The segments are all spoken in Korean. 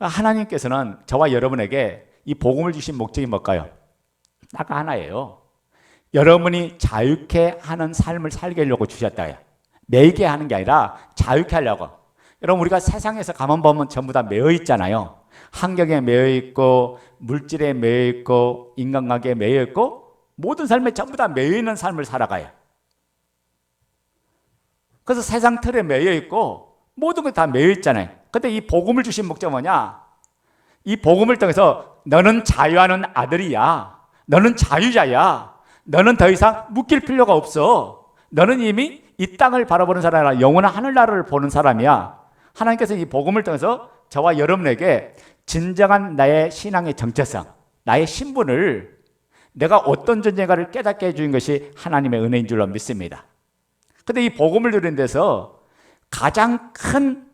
하나님께서는 저와 여러분에게 이 복음을 주신 목적이 뭘까요? 딱 하나예요. 여러분이 자유케 하는 삶을 살게 하려고 주셨다요. 매이게 하는 게 아니라 자유케 하려고. 여러분, 우리가 세상에서 가만 보면 전부 다 매여 있잖아요. 환경에 매여 있고, 물질에 매여 있고, 인간관계에 매여 있고, 모든 삶에 전부 다 매여 있는 삶을 살아가요. 그래서 세상 틀에 매여 있고 모든 게 다 매여 있잖아요. 근데 이 복음을 주신 목적은 뭐냐? 이 복음을 통해서 너는 자유하는 아들이야. 너는 자유자야. 너는 더 이상 묶일 필요가 없어. 너는 이미 이 땅을 바라보는 사람이라 영원한 하늘나라를 보는 사람이야. 하나님께서 이 복음을 통해서 저와 여러분에게 진정한 나의 신앙의 정체성, 나의 신분을 내가 어떤 존재인가를 깨닫게 해주는 것이 하나님의 은혜인 줄로 믿습니다. 근데 이 복음을 누리는 데서 가장 큰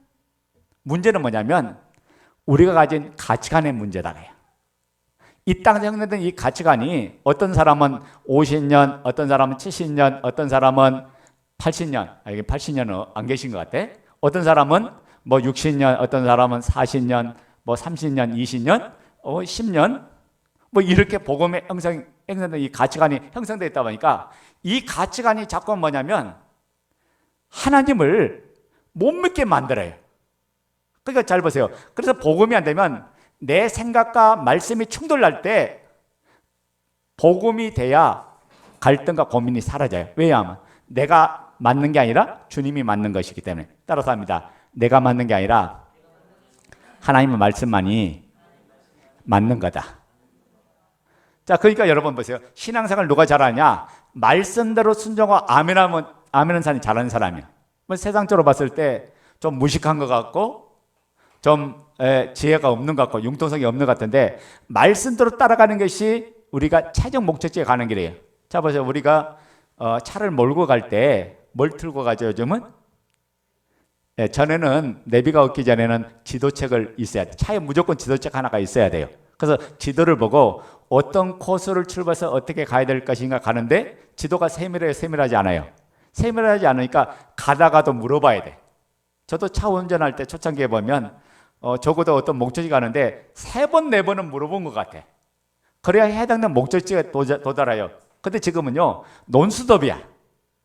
문제는 뭐냐면 우리가 가진 가치관의 문제다. 이 땅에서 형성된 이 가치관이 어떤 사람은 50년, 어떤 사람은 70년, 어떤 사람은 80년, 이게 80년은 안 계신 것 같아. 어떤 사람은 뭐 60년, 어떤 사람은 40년, 뭐 30년, 20년, 10년, 뭐 이렇게 복음의 형성된 이 가치관이 형성되어 있다 보니까 이 가치관이 자꾸 뭐냐면 하나님을 못 믿게 만들어요. 그러니까 잘 보세요. 그래서 복음이 안 되면 내 생각과 말씀이 충돌날 때 복음이 돼야 갈등과 고민이 사라져요. 왜냐하면 내가 맞는 게 아니라 주님이 맞는 것이기 때문에. 따라서 합니다. 내가 맞는 게 아니라 하나님의 말씀만이 맞는 거다. 자, 그러니까 여러분 보세요. 신앙생활 누가 잘하냐? 말씀대로 순종하고 아멘하는 사람이 잘하는 사람이야. 뭐 세상적으로 봤을 때 좀 무식한 것 같고 좀 지혜가 없는 것 같고 융통성이 없는 것 같은데 말씀대로 따라가는 것이 우리가 최종 목적지에 가는 길이에요. 자, 보세요. 우리가 차를 몰고 갈 때 뭘 틀고 가죠, 요즘은? 전에는 내비가 없기 전에는 지도책을 있어야 돼. 차에 무조건 지도책 하나가 있어야 돼요. 그래서 지도를 보고 어떤 코스를 출발해서 어떻게 가야 될 것인가 가는데 지도가 세밀해요, 세밀하지 않아요? 세밀하지 않으니까 가다가도 물어봐야 돼. 저도 차 운전할 때 초창기에 보면 적어도 어떤 목적지 가는데 3번, 4번은 물어본 것 같아. 그래야 해당되는 목적지에 도달해요. 근데 지금은요, 논스톱이야.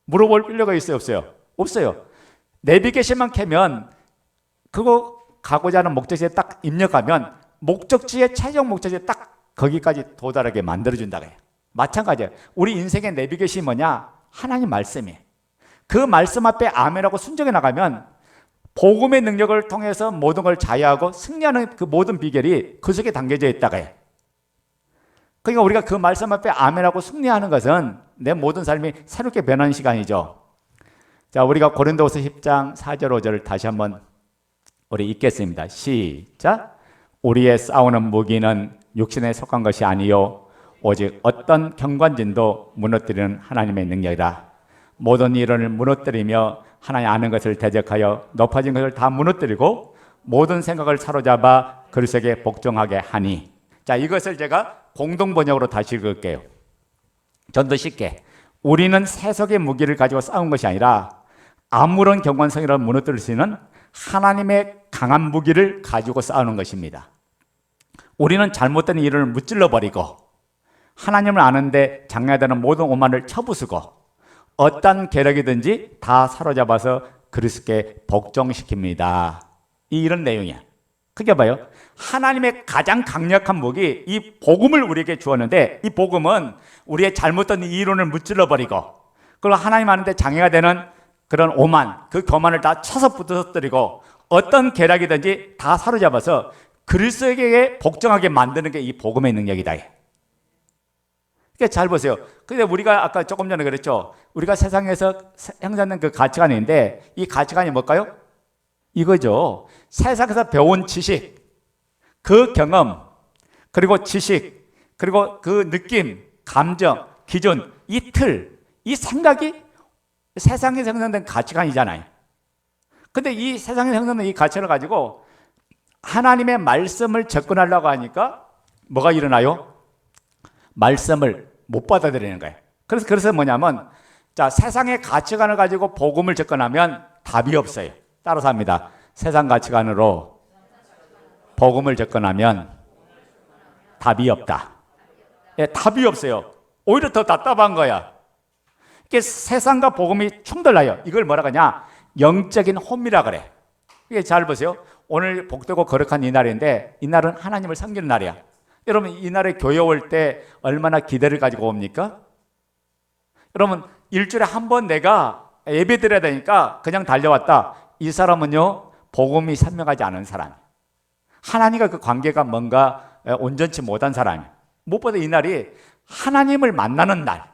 물어볼 필요가 있어요, 없어요? 없어요. 내비게이션만 켜면 그거 가고자 하는 목적지에 딱 입력하면 목적지의 최종 목적지에 딱 거기까지 도달하게 만들어준다 그래요. 마찬가지예요. 우리 인생의 내비게이션이 뭐냐? 하나님 말씀이에요. 그 말씀 앞에 아멘하고 순종해 나가면 복음의 능력을 통해서 모든 걸 자유하고 승리하는 그 모든 비결이 그 속에 담겨져 있다가 해요. 그러니까 우리가 그 말씀 앞에 아멘하고 승리하는 것은 내 모든 삶이 새롭게 변하는 시간이죠. 자, 우리가 고린도후서 10장 4절 5절을 다시 한번 우리 읽겠습니다. 시작. 우리의 싸우는 무기는 육신에 속한 것이 아니요 오직 어떤 경관진도 무너뜨리는 하나님의 능력이다. 모든 이론을 무너뜨리며 하나님 아는 것을 대적하여 높아진 것을 다 무너뜨리고 모든 생각을 사로잡아 그리스도에게 복종하게 하니. 자, 이것을 제가 공동 번역으로 다시 읽을게요. 좀 더 쉽게. 우리는 세속의 무기를 가지고 싸운 것이 아니라 아무런 경관성이라도 무너뜨릴 수 있는 하나님의 강한 무기를 가지고 싸우는 것입니다. 우리는 잘못된 이론을 무찔러 버리고 하나님을 아는데 장애되는 모든 오만을 쳐부수고 어떤 계략이든지 다 사로잡아서 그리스도께 복종시킵니다. 이런 내용이야. 그게 봐요. 하나님의 가장 강력한 무기, 이 복음을 우리에게 주었는데 이 복음은 우리의 잘못된 이론을 무찔러 버리고 그리고 하나님 아는데 장애가 되는 그런 오만, 그 교만을 다 쳐서 부서뜨리고 어떤 계략이든지 다 사로잡아서 그리스도에게 복종하게 만드는 게 이 복음의 능력이다. 그러니까 잘 보세요. 근데 우리가 아까 조금 전에 그랬죠. 우리가 세상에서 형성된 그 가치관이 있는데 이 가치관이 뭘까요? 이거죠. 세상에서 배운 지식, 그 경험, 그리고 지식, 그리고 그 느낌, 감정, 기준, 이 틀, 이 생각이 세상에 형성된 가치관이잖아요. 근데 이 세상에 형성된 이 가치를 가지고 하나님의 말씀을 접근하려고 하니까 뭐가 일어나요? 말씀을 못 받아들이는 거예요. 그래서 뭐냐면, 자, 세상의 가치관을 가지고 복음을 접근하면 답이 없어요. 따라서 합니다. 세상 가치관으로 복음을 접근하면 답이 없다. 예, 답이 없어요. 오히려 더 답답한 거야. 이게 세상과 복음이 충돌나요. 이걸 뭐라 하냐? 영적인 혼미라 그래. 이게 잘 보세요. 오늘 복되고 거룩한 이 날인데 이 날은 하나님을 섬기는 날이야. 여러분 이 날에 교회 올 때 얼마나 기대를 가지고 옵니까? 여러분 일주일에 한 번 내가 예배 드려야 되니까 그냥 달려왔다. 이 사람은요 복음이 선명하지 않은 사람, 하나님과 그 관계가 뭔가 온전치 못한 사람. 무엇보다 이 날이 하나님을 만나는 날,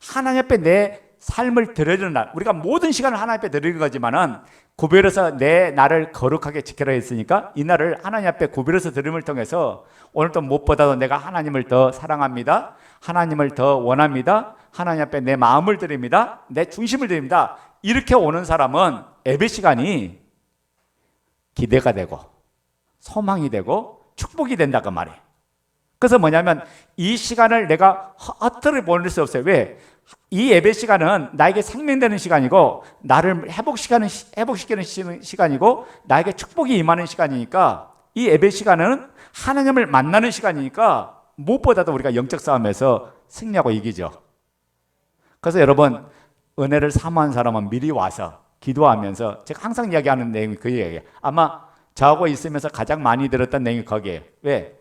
하나님 앞에 내 삶을 드리는 날. 우리가 모든 시간을 하나님 앞에 드리는 거지만은 구별해서 내 나를 거룩하게 지키라 했으니까 이 날을 하나님 앞에 구별해서 드림을 통해서 오늘도 무엇보다도 내가 하나님을 더 사랑합니다, 하나님을 더 원합니다, 하나님 앞에 내 마음을 드립니다, 내 중심을 드립니다. 이렇게 오는 사람은 예배 시간이 기대가 되고 소망이 되고 축복이 된다고 말해. 그래서 뭐냐면 이 시간을 내가 헛되이 보낼 수 없어요. 왜? 이 예배 시간은 나에게 생명되는 시간이고 나를 회복시키는 시간이고 나에게 축복이 임하는 시간이니까 이 예배 시간은 하나님을 만나는 시간이니까 무엇보다도 우리가 영적 싸움에서 승리하고 이기죠. 그래서 여러분 은혜를 사모한 사람은 미리 와서 기도하면서, 제가 항상 이야기하는 내용이 그 얘기예요. 아마 저하고 있으면서 가장 많이 들었던 내용이 거기에요. 왜?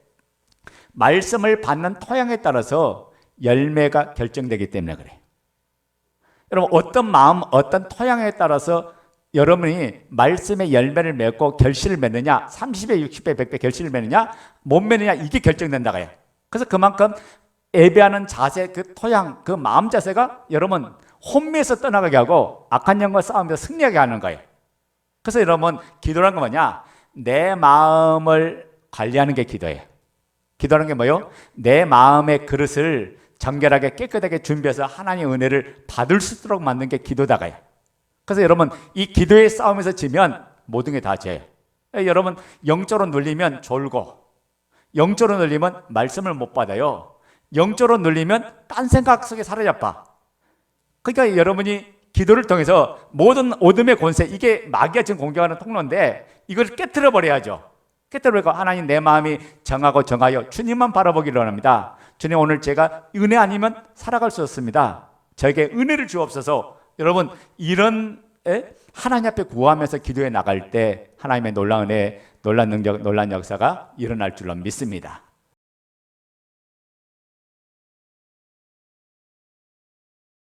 말씀을 받는 토양에 따라서 열매가 결정되기 때문에 그래요. 여러분 어떤 마음, 어떤 토양에 따라서 여러분이 말씀의 열매를 맺고 결실을 맺느냐, 30배, 60배, 100배 결실을 맺느냐, 못 맺느냐, 이게 결정된다고 해요. 그래서 그만큼 예배하는 자세, 그 토양, 그 마음 자세가 여러분 혼미에서 떠나가게 하고 악한 영과 싸우면서 승리하게 하는 거예요. 그래서 여러분 기도라는 건 뭐냐? 내 마음을 관리하는 게 기도예요. 기도하는 게 뭐예요? 내 마음의 그릇을 정결하게 깨끗하게 준비해서 하나님의 은혜를 받을 수 있도록 만든 게 기도다가요. 그래서 여러분 이 기도의 싸움에서 지면 모든 게 다 져요. 여러분 영적으로 눌리면 졸고, 영적으로 눌리면 말씀을 못 받아요. 영적으로 눌리면 딴 생각 속에 사로잡아. 그러니까 여러분이 기도를 통해서 모든 어둠의 권세, 이게 마귀가 지금 공격하는 통로인데 이걸 깨트려 버려야죠. 깨트려버리고 하나님 내 마음이 정하고 정하여 주님만 바라보기를 원합니다. 주님 오늘 제가 은혜 아니면 살아갈 수 없습니다. 저에게 은혜를 주옵소서. 여러분 이런 하나님 앞에 구하면서 기도해 나갈 때 하나님의 놀라운 은혜, 놀라운 능력, 놀라운 역사가 일어날 줄로 믿습니다.